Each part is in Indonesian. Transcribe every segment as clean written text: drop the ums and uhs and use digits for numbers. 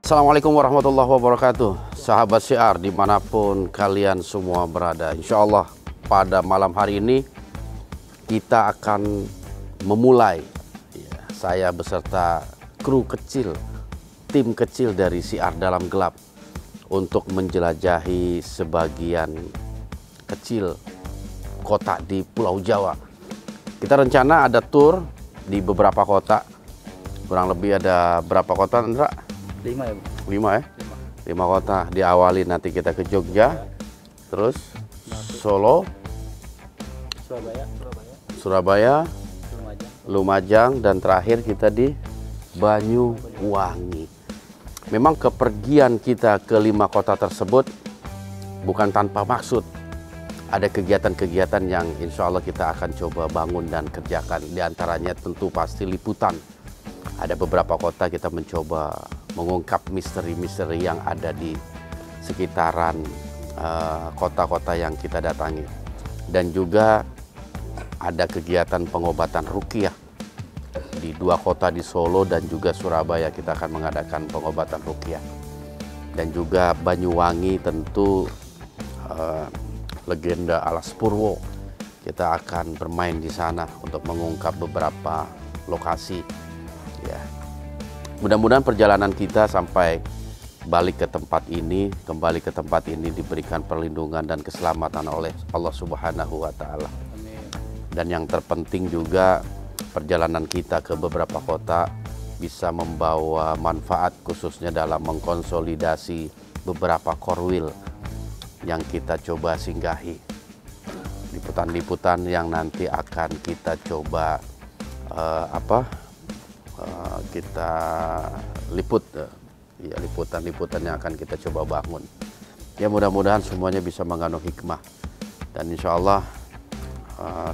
Assalamualaikum warahmatullahi wabarakatuh. Sahabat Syiar dimanapun kalian semua berada, insya Allah pada malam hari ini kita akan memulai, saya beserta kru kecil, tim kecil dari Syiar Dalam Gelap untuk menjelajahi sebagian kecil kota di Pulau Jawa. Kita rencana ada tour di beberapa kota, kurang lebih ada berapa kota, Andra? 5 ya, Bu? 5 ya? 5 kota. Diawali nanti kita ke Jogja, terus Solo, Surabaya, Lumajang, dan terakhir kita di Banyuwangi. Memang kepergian kita ke 5 kota tersebut bukan tanpa maksud. Ada kegiatan-kegiatan yang insya Allah kita akan coba bangun dan kerjakan. Di antaranya tentu pasti liputan. Ada beberapa kota kita mencoba mengungkap misteri-misteri yang ada di sekitaran kota-kota yang kita datangi. Dan juga ada kegiatan pengobatan ruqyah. Di 2 kota di Solo dan juga Surabaya kita akan mengadakan pengobatan ruqyah. Dan juga Banyuwangi tentu legenda Alas Purwo. Kita akan bermain di sana untuk mengungkap beberapa lokasi. Ya, mudah-mudahan perjalanan kita sampai balik ke tempat ini, kembali ke tempat ini diberikan perlindungan dan keselamatan oleh Allah Subhanahu wa Ta'ala. Dan yang terpenting juga perjalanan kita ke beberapa kota bisa membawa manfaat khususnya dalam mengkonsolidasi beberapa korwil yang kita coba singgahi. Liputan-liputan yang nanti akan kita coba kita liput, ya, liputan-liputan yang akan kita coba bangun. Ya, mudah-mudahan semuanya bisa mengandung hikmah. Dan insya Allah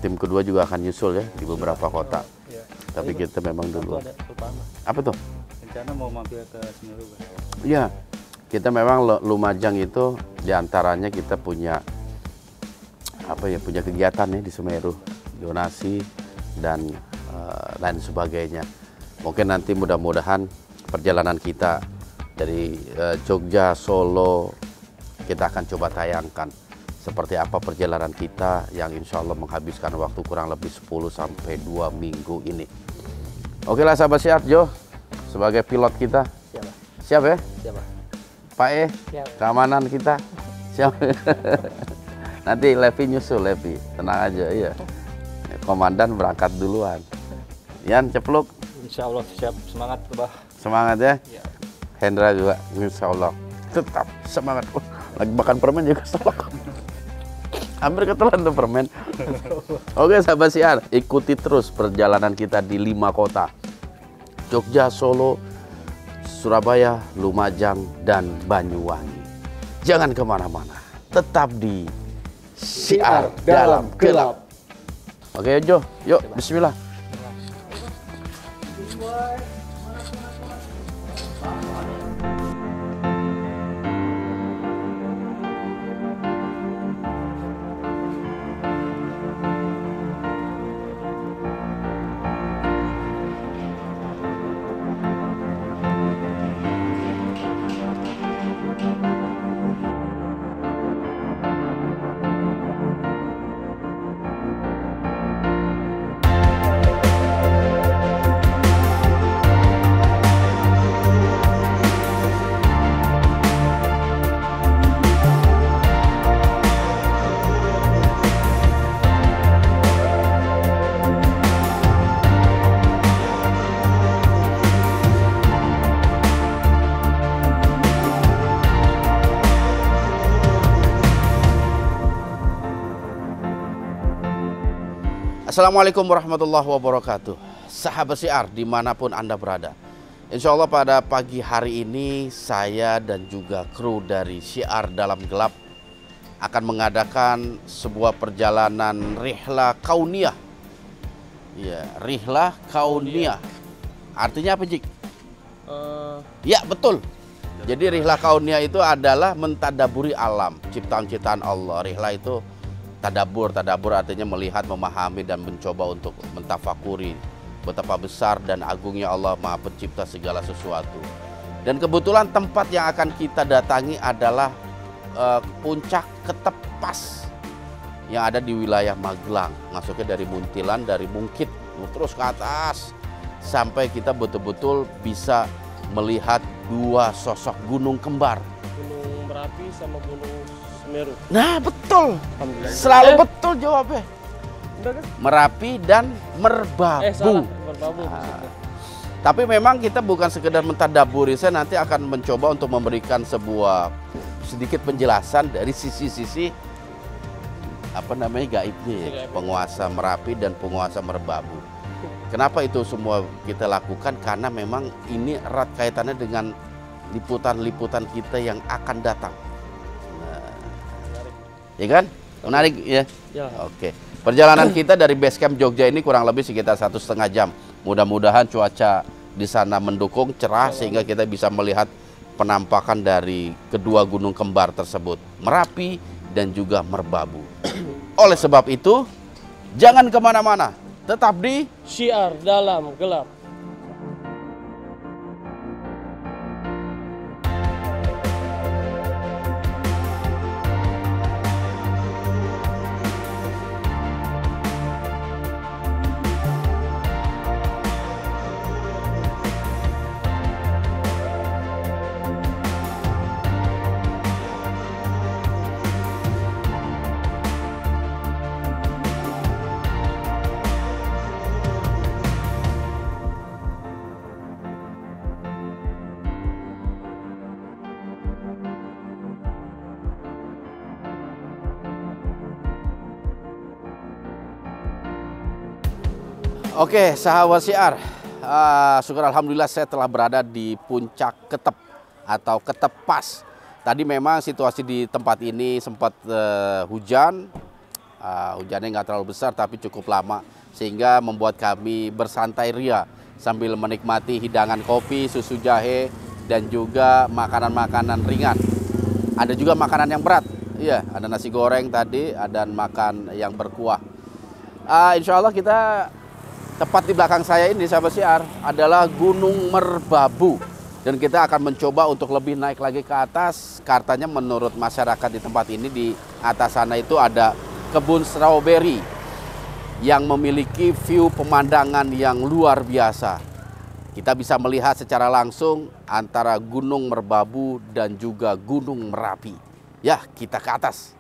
tim kedua juga akan nyusul ya di beberapa kota. Ya. Tapi kita memang dulu. Apa tuh? Rencana mau mampir ke Semeru, Pak. Iya, kita memang Lumajang itu diantaranya kita punya punya kegiatan nih di Semeru, donasi dan lain sebagainya. Mungkin nanti mudah-mudahan perjalanan kita dari Jogja, Solo, kita akan coba tayangkan seperti apa perjalanan kita yang insya Allah menghabiskan waktu kurang lebih 10-2 minggu ini. Oke lah sahabat Syiar, Jo sebagai pilot kita. Siap, Pak. Siap ya? Siap, Pak. Pak Siap. keamanan kita. Siap. Nanti Levi nyusul, Levi. Tenang aja, iya. Komandan berangkat duluan. Yan, cepluk. Insya Allah siap, semangat, Pak. Semangat ya. Ya. Hendra juga, insya Allah. Tetap semangat. Lagi makan permen juga salah. Hampir ketelan tuh permen. Oke sahabat Syiar, ikuti terus perjalanan kita di 5 kota. Jogja, Solo, Surabaya, Lumajang, dan Banyuwangi. Jangan kemana-mana. Tetap di Syiar Dalam Gelap. Oke Jo, yuk bismillah. Assalamualaikum warahmatullahi wabarakatuh. Sahabat Syiar dimanapun Anda berada, insya Allah pada pagi hari ini saya dan juga kru dari Syiar Dalam Gelap akan mengadakan sebuah perjalanan rihla kauniyah. Ya, rihla kauniyah. Artinya apa, Jik? Ya, betul. Jadi rihla kauniyah itu adalah mentadaburi alam, ciptaan-ciptaan Allah. Rihla itu tadabur artinya melihat, memahami, dan mencoba untuk mentafakuri betapa besar dan agungnya Allah Maha Pencipta segala sesuatu. Dan kebetulan tempat yang akan kita datangi adalah puncak Ketepas yang ada di wilayah Magelang. Masuknya dari Muntilan, dari Mungkit, terus ke atas sampai kita betul-betul bisa melihat dua sosok gunung kembar. Gunung Merapi sama Gunung Semeru. Nah, betul. Alhamdulillah. Selalu betul jawabnya. Udah kan? Merapi dan Merbabu. Salah, Merbabu. Tapi memang kita bukan sekedar mentadaburi, saya nanti akan mencoba untuk memberikan sebuah sedikit penjelasan dari sisi-sisi apa namanya gaibnya ya, penguasa Merapi dan penguasa Merbabu. Kenapa itu semua kita lakukan? Karena memang ini erat kaitannya dengan liputan-liputan kita yang akan datang. Nah, ya kan? Menarik ya? Ya. Oke. Perjalanan kita dari base camp Jogja ini kurang lebih sekitar 1,5 jam. Mudah-mudahan cuaca di sana mendukung, cerah sehingga kita bisa melihat penampakan dari kedua gunung kembar tersebut, Merapi dan juga Merbabu. Oleh sebab itu, jangan kemana-mana, tetap di Syiar dalam gelap. Oke, sahabat Syiar, syukur alhamdulillah saya telah berada di puncak Ketep atau Ketepas. Tadi memang situasi di tempat ini sempat hujan, hujannya nggak terlalu besar tapi cukup lama sehingga membuat kami bersantai ria sambil menikmati hidangan kopi, susu jahe dan juga makanan-makanan ringan. Ada juga makanan yang berat, iya, ada nasi goreng tadi, ada makan yang berkuah. Insya Allah kita tepat di belakang saya ini, sahabat Syiar, adalah Gunung Merbabu. Dan kita akan mencoba untuk lebih naik lagi ke atas. Katanya menurut masyarakat di tempat ini, di atas sana itu ada kebun stroberi yang memiliki view pemandangan yang luar biasa. Kita bisa melihat secara langsung antara Gunung Merbabu dan juga Gunung Merapi. Ya, kita ke atas.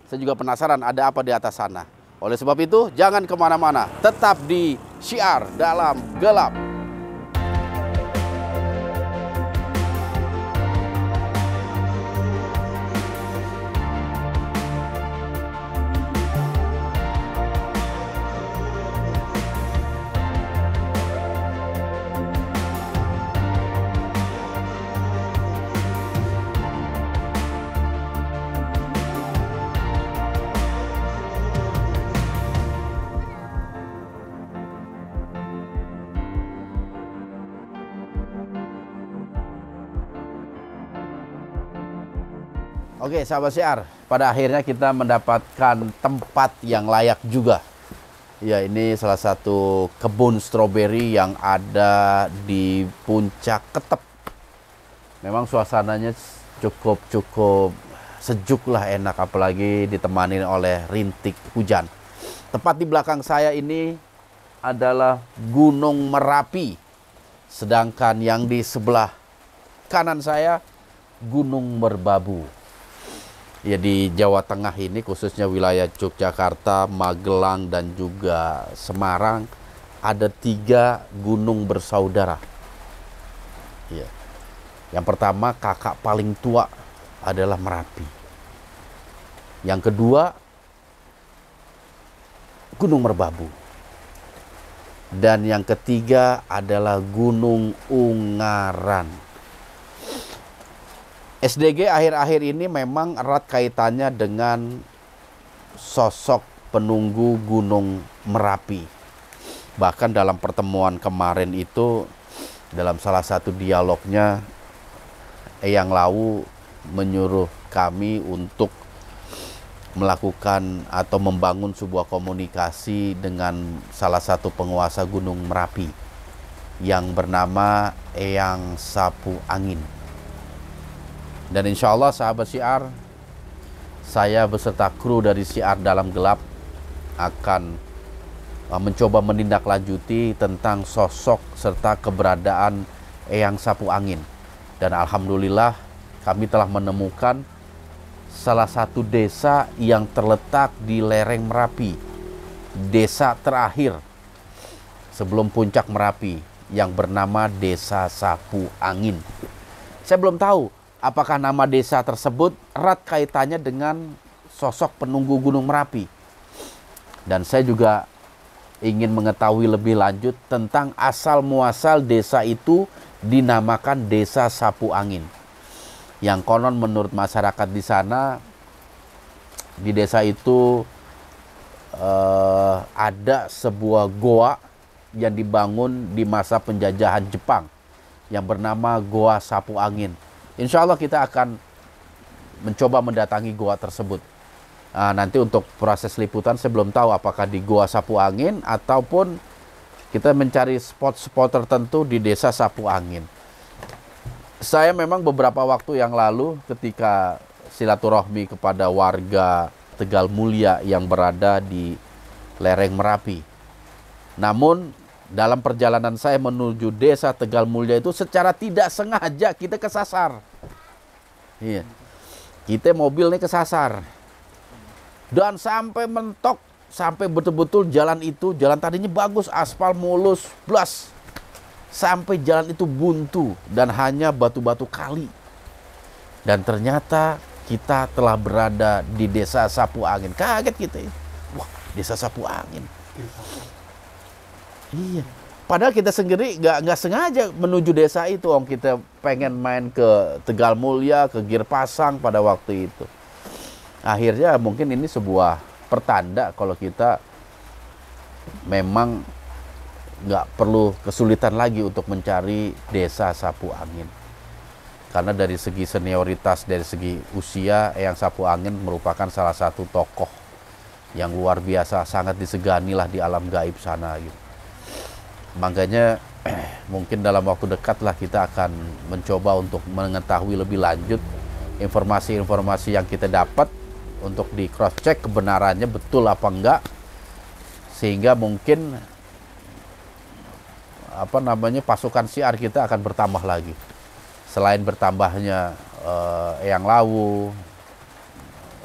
Saya juga penasaran ada apa di atas sana. Oleh sebab itu, jangan kemana-mana, tetap di Syiar dalam Gelap. Oke, sahabat Syiar, pada akhirnya kita mendapatkan tempat yang layak juga. Ya, ini salah satu kebun stroberi yang ada di puncak Ketep. Memang suasananya cukup sejuk lah, enak, apalagi ditemani oleh rintik hujan. Tepat di belakang saya ini adalah Gunung Merapi, sedangkan yang di sebelah kanan saya Gunung Merbabu. Ya, di Jawa Tengah ini khususnya wilayah Yogyakarta, Magelang dan juga Semarang ada 3 gunung bersaudara. Ya. Yang pertama, kakak paling tua adalah Merapi. Yang kedua, Gunung Merbabu. Dan yang ketiga adalah Gunung Ungaran. SDG akhir-akhir ini memang erat kaitannya dengan sosok penunggu Gunung Merapi. Bahkan dalam pertemuan kemarin itu, dalam salah satu dialognya, Eyang Lawu menyuruh kami untuk melakukan atau membangun sebuah komunikasi dengan salah satu penguasa Gunung Merapi. yang bernama Eyang Sapu Angin. Dan insya Allah sahabat Syiar, saya beserta kru dari Syiar Dalam Gelap akan mencoba menindaklanjuti tentang sosok serta keberadaan Eyang Sapu Angin. Dan alhamdulillah kami telah menemukan salah satu desa yang terletak di lereng Merapi, desa terakhir sebelum puncak Merapi, yang bernama Desa Sapu Angin. Saya belum tahu apakah nama desa tersebut erat kaitannya dengan sosok penunggu Gunung Merapi. Dan saya juga ingin mengetahui lebih lanjut tentang asal muasal desa itu dinamakan Desa Sapu Angin. Yang konon menurut masyarakat di sana, di desa itu ada sebuah goa yang dibangun di masa penjajahan Jepang yang bernama Goa Sapu Angin. Insya Allah kita akan mencoba mendatangi goa tersebut. Nah, nanti untuk proses liputan saya belum tahu apakah di Goa Sapu Angin ataupun kita mencari spot-spot tertentu di Desa Sapu Angin. Saya memang beberapa waktu yang lalu ketika silaturahmi kepada warga Tegal Mulia yang berada di lereng Merapi. Namun dalam perjalanan saya menuju Desa Tegal Mulia itu secara tidak sengaja kita kesasar. Iya. Kita mobilnya kesasar. Dan sampai mentok, sampai betul-betul jalan itu, jalan tadinya bagus, aspal mulus, blas. Sampai jalan itu buntu dan hanya batu-batu kali. Dan ternyata kita telah berada di Desa Sapu Angin. Kaget kita ya. Wah, Desa Sapu Angin. Iya. Padahal kita sendiri nggak sengaja menuju desa itu. Om, kita pengen main ke Tegal Mulia, ke Girpasang pada waktu itu. Akhirnya mungkin ini sebuah pertanda kalau kita memang nggak perlu kesulitan lagi untuk mencari Desa Sapu Angin. Karena dari segi senioritas, dari segi usia, Eyang Sapu Angin merupakan salah satu tokoh yang luar biasa, sangat disegani lah di alam gaib sana gitu. Makanya mungkin dalam waktu dekat lah kita akan mencoba untuk mengetahui lebih lanjut informasi-informasi yang kita dapat untuk di cross check kebenarannya betul apa enggak, sehingga mungkin pasukan Syiar kita akan bertambah lagi. Selain bertambahnya Eyang Lawu,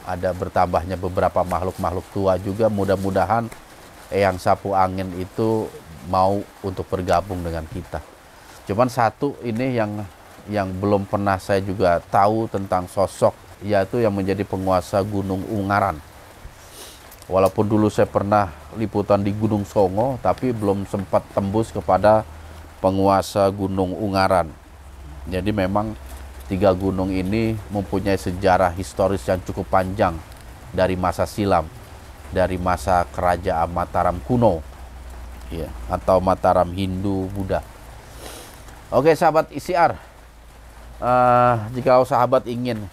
ada bertambahnya beberapa makhluk-makhluk tua juga. Mudah-mudahan Eyang Sapu Angin itu mau untuk bergabung dengan kita. Cuman satu ini yang belum pernah saya juga tahu tentang sosok, yaitu yang menjadi penguasa Gunung Ungaran. Walaupun dulu saya pernah liputan di Gunung Songo, tapi belum sempat tembus kepada penguasa Gunung Ungaran. Jadi memang tiga gunung ini mempunyai sejarah historis yang cukup panjang dari masa silam, dari masa kerajaan Mataram kuno, ya, atau Mataram Hindu Buddha. Oke sahabat Syiar, jika sahabat ingin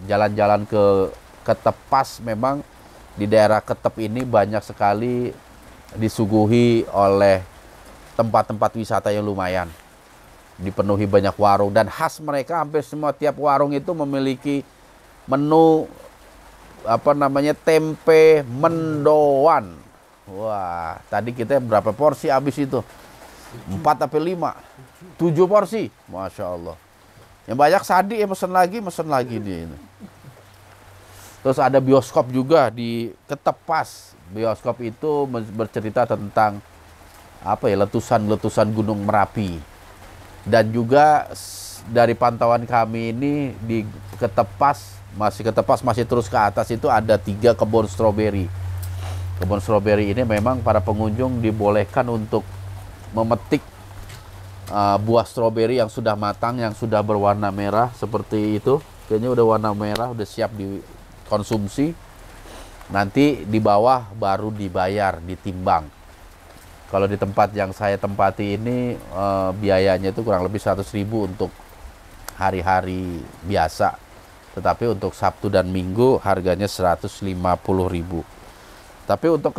jalan-jalan ke Tepas, memang di daerah Ketep ini banyak sekali disuguhi oleh tempat-tempat wisata yang lumayan. Dipenuhi banyak warung, dan khas mereka hampir semua tiap warung itu memiliki menu tempe mendoan. Wah, tadi kita berapa porsi habis itu? 4 sampai 5, 7 porsi. Masya Allah. Yang banyak sadi ya mesen lagi dia ini. Terus ada bioskop juga di Ketepas. Bioskop itu bercerita tentang letusan-letusan Gunung Merapi. Dan juga dari pantauan kami ini di Ketepas masih terus ke atas itu ada 3 kebun stroberi. Kebun stroberi ini memang para pengunjung dibolehkan untuk memetik buah stroberi yang sudah matang, yang sudah berwarna merah seperti itu. Kayaknya udah warna merah, udah siap dikonsumsi. Nanti di bawah baru dibayar, ditimbang. Kalau di tempat yang saya tempati ini biayanya itu kurang lebih 100.000 untuk hari-hari biasa. Tetapi untuk Sabtu dan Minggu harganya 150.000. Tapi untuk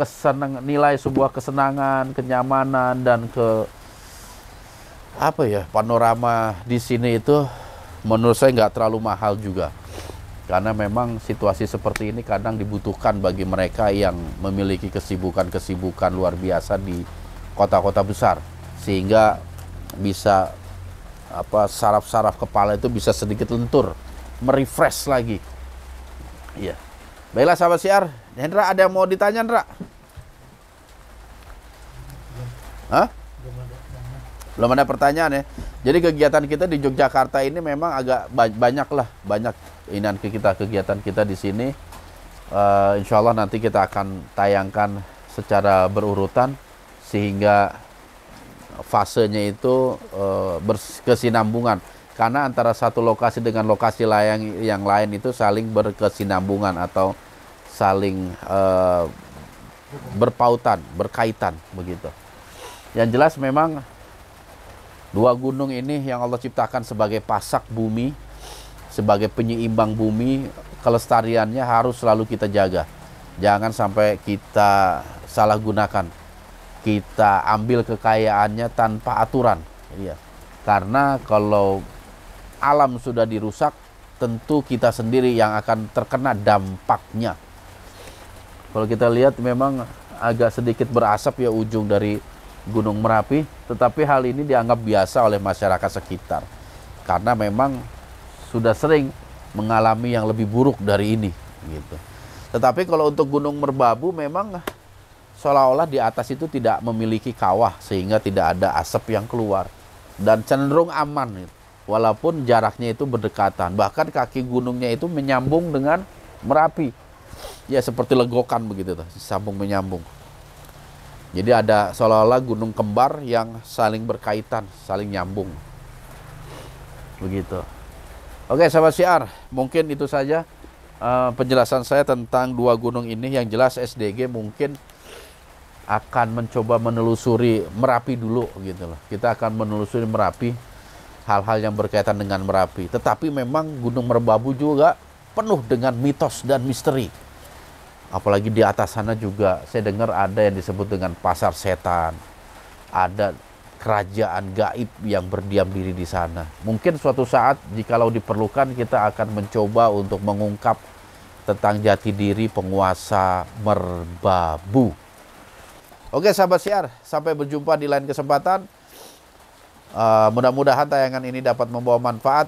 nilai sebuah kesenangan, kenyamanan, dan apa ya, panorama di sini itu menurut saya nggak terlalu mahal juga. Karena memang situasi seperti ini kadang dibutuhkan bagi mereka yang memiliki kesibukan-kesibukan luar biasa di kota-kota besar. Sehingga bisa saraf-saraf kepala itu bisa sedikit lentur, merefresh lagi. Iya. Baiklah sahabat siar, Hendra ada yang mau ditanya, Hendra? Hah? Belum ada pertanyaan ya. Jadi kegiatan kita di Yogyakarta ini memang agak banyak kegiatan kita di sini. Insya Allah nanti kita akan tayangkan secara berurutan sehingga fasenya itu berkesinambungan. Karena antara satu lokasi dengan lokasi yang lain itu saling berkesinambungan atau saling berpautan, berkaitan begitu. Yang jelas memang dua gunung ini yang Allah ciptakan sebagai pasak bumi, sebagai penyeimbang bumi, kelestariannya harus selalu kita jaga. Jangan sampai kita salah gunakan. Kita ambil kekayaannya tanpa aturan. Iya. Karena kalau alam sudah dirusak, tentu kita sendiri yang akan terkena dampaknya. Kalau kita lihat memang agak sedikit berasap ya ujung dari Gunung Merapi, tetapi hal ini dianggap biasa oleh masyarakat sekitar karena memang sudah sering mengalami yang lebih buruk dari ini gitu. Tetapi kalau untuk Gunung Merbabu memang seolah-olah di atas itu tidak memiliki kawah sehingga tidak ada asap yang keluar dan cenderung aman gitu. Walaupun jaraknya itu berdekatan, bahkan kaki gunungnya itu menyambung dengan Merapi ya, seperti legokan begitu tuh, sambung menyambung. Jadi ada seolah-olah gunung kembar yang saling berkaitan, saling nyambung. Begitu. Oke, sahabat siar, mungkin itu saja penjelasan saya tentang dua gunung ini. Yang jelas SDG mungkin akan mencoba menelusuri Merapi dulu gitu loh. Kita akan menelusuri Merapi, hal-hal yang berkaitan dengan Merapi. Tetapi memang Gunung Merbabu juga penuh dengan mitos dan misteri. Apalagi di atas sana juga saya dengar ada yang disebut dengan pasar setan. Ada kerajaan gaib yang berdiam diri di sana. Mungkin suatu saat jikalau diperlukan kita akan mencoba untuk mengungkap tentang jati diri penguasa Merbabu. Oke sahabat siar, sampai berjumpa di lain kesempatan. Mudah-mudahan tayangan ini dapat membawa manfaat,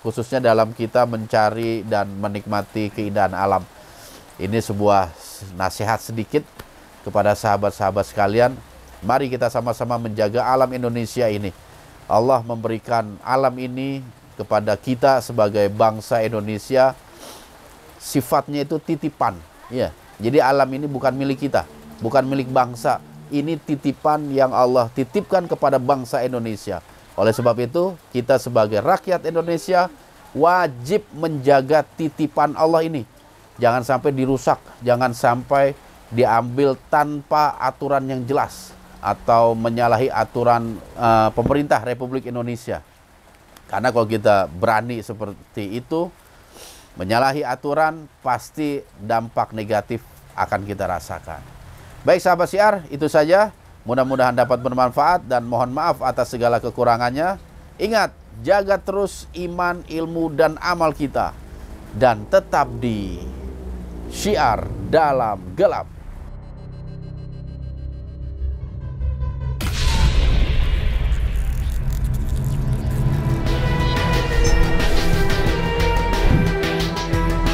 khususnya dalam kita mencari dan menikmati keindahan alam. Ini sebuah nasihat sedikit kepada sahabat-sahabat sekalian. Mari kita sama-sama menjaga alam Indonesia ini. Allah memberikan alam ini kepada kita sebagai bangsa Indonesia. Sifatnya itu titipan. Ya. Jadi alam ini bukan milik kita, bukan milik bangsa. Ini titipan yang Allah titipkan kepada bangsa Indonesia. Oleh sebab itu, kita sebagai rakyat Indonesia wajib menjaga titipan Allah ini. Jangan sampai dirusak, jangan sampai diambil tanpa aturan yang jelas atau menyalahi aturan pemerintah Republik Indonesia. Karena kalau kita berani seperti itu, menyalahi aturan, pasti dampak negatif akan kita rasakan. Baik sahabat siar, itu saja. Mudah-mudahan dapat bermanfaat dan mohon maaf atas segala kekurangannya. Ingat, jaga terus iman, ilmu, dan amal kita. Dan tetap di Syiar Dalam Gelap.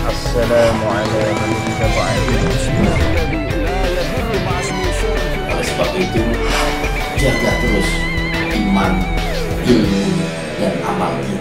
Assalamualaikum warahmatullahi wabarakatuh. Oleh sebab itu, jaga terus iman, ilmu, dan amal kita.